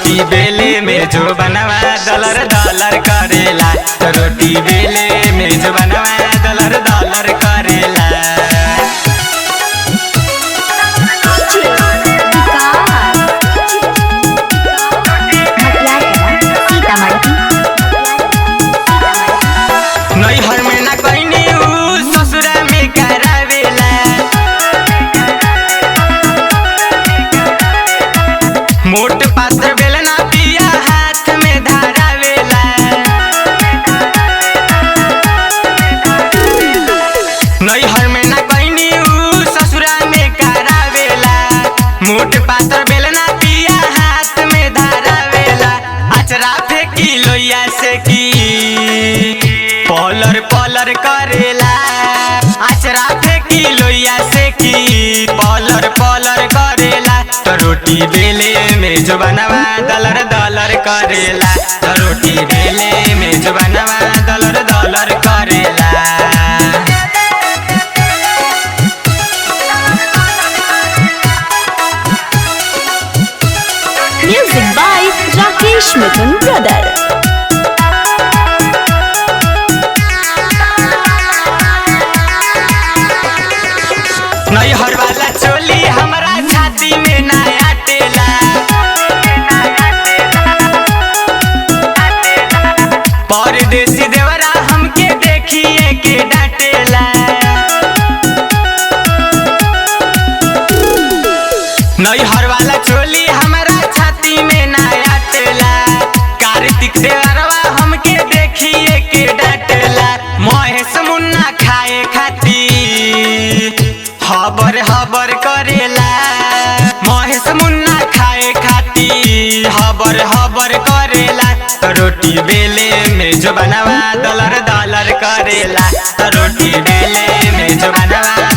रोटी बेले में जो बनवा डॉलर डॉलर करेला। तो रोटी बेले में जो बनवा डॉलर डॉलर करेला। नैहर में ना कहनी ससुरा में करावेला। मोट पात्र बेलना पिया हाथ में धारावेला। नैहर में ना कहनी ससुरा में करावेला। मोट पात्र बेलना पिया हाथ में धारावेला। अचरा फेंकी लोइया से की पॉलर पॉलर करेला। अचरा फेंकी लोइया से की पॉलर पॉलर करेला। तो रोटी बेले में जो बनवा डॉलर डॉलर करेला। तो रोटी बेले में जो बनवा डॉलर डॉलर करेला। Music by Rakesh Mithun Brother. नैहर वाला चोली हमरा छाती में नया टेला। परदेसी देवरा हमके देखिए के डांटेला। नैहर वाला चोली हमरा छाती में नया टेला। कार्तिक देवरवा हमके देखिए के डांटेला। महेश मुन्ना खाए खाती हबर हबर करेला। महेश मुन्ना खाए खाती हबर हबर करेला। तो रोटी बेले में जो बनवा डॉलर डॉलर करेला। तो रोटी बेले में जो बनवा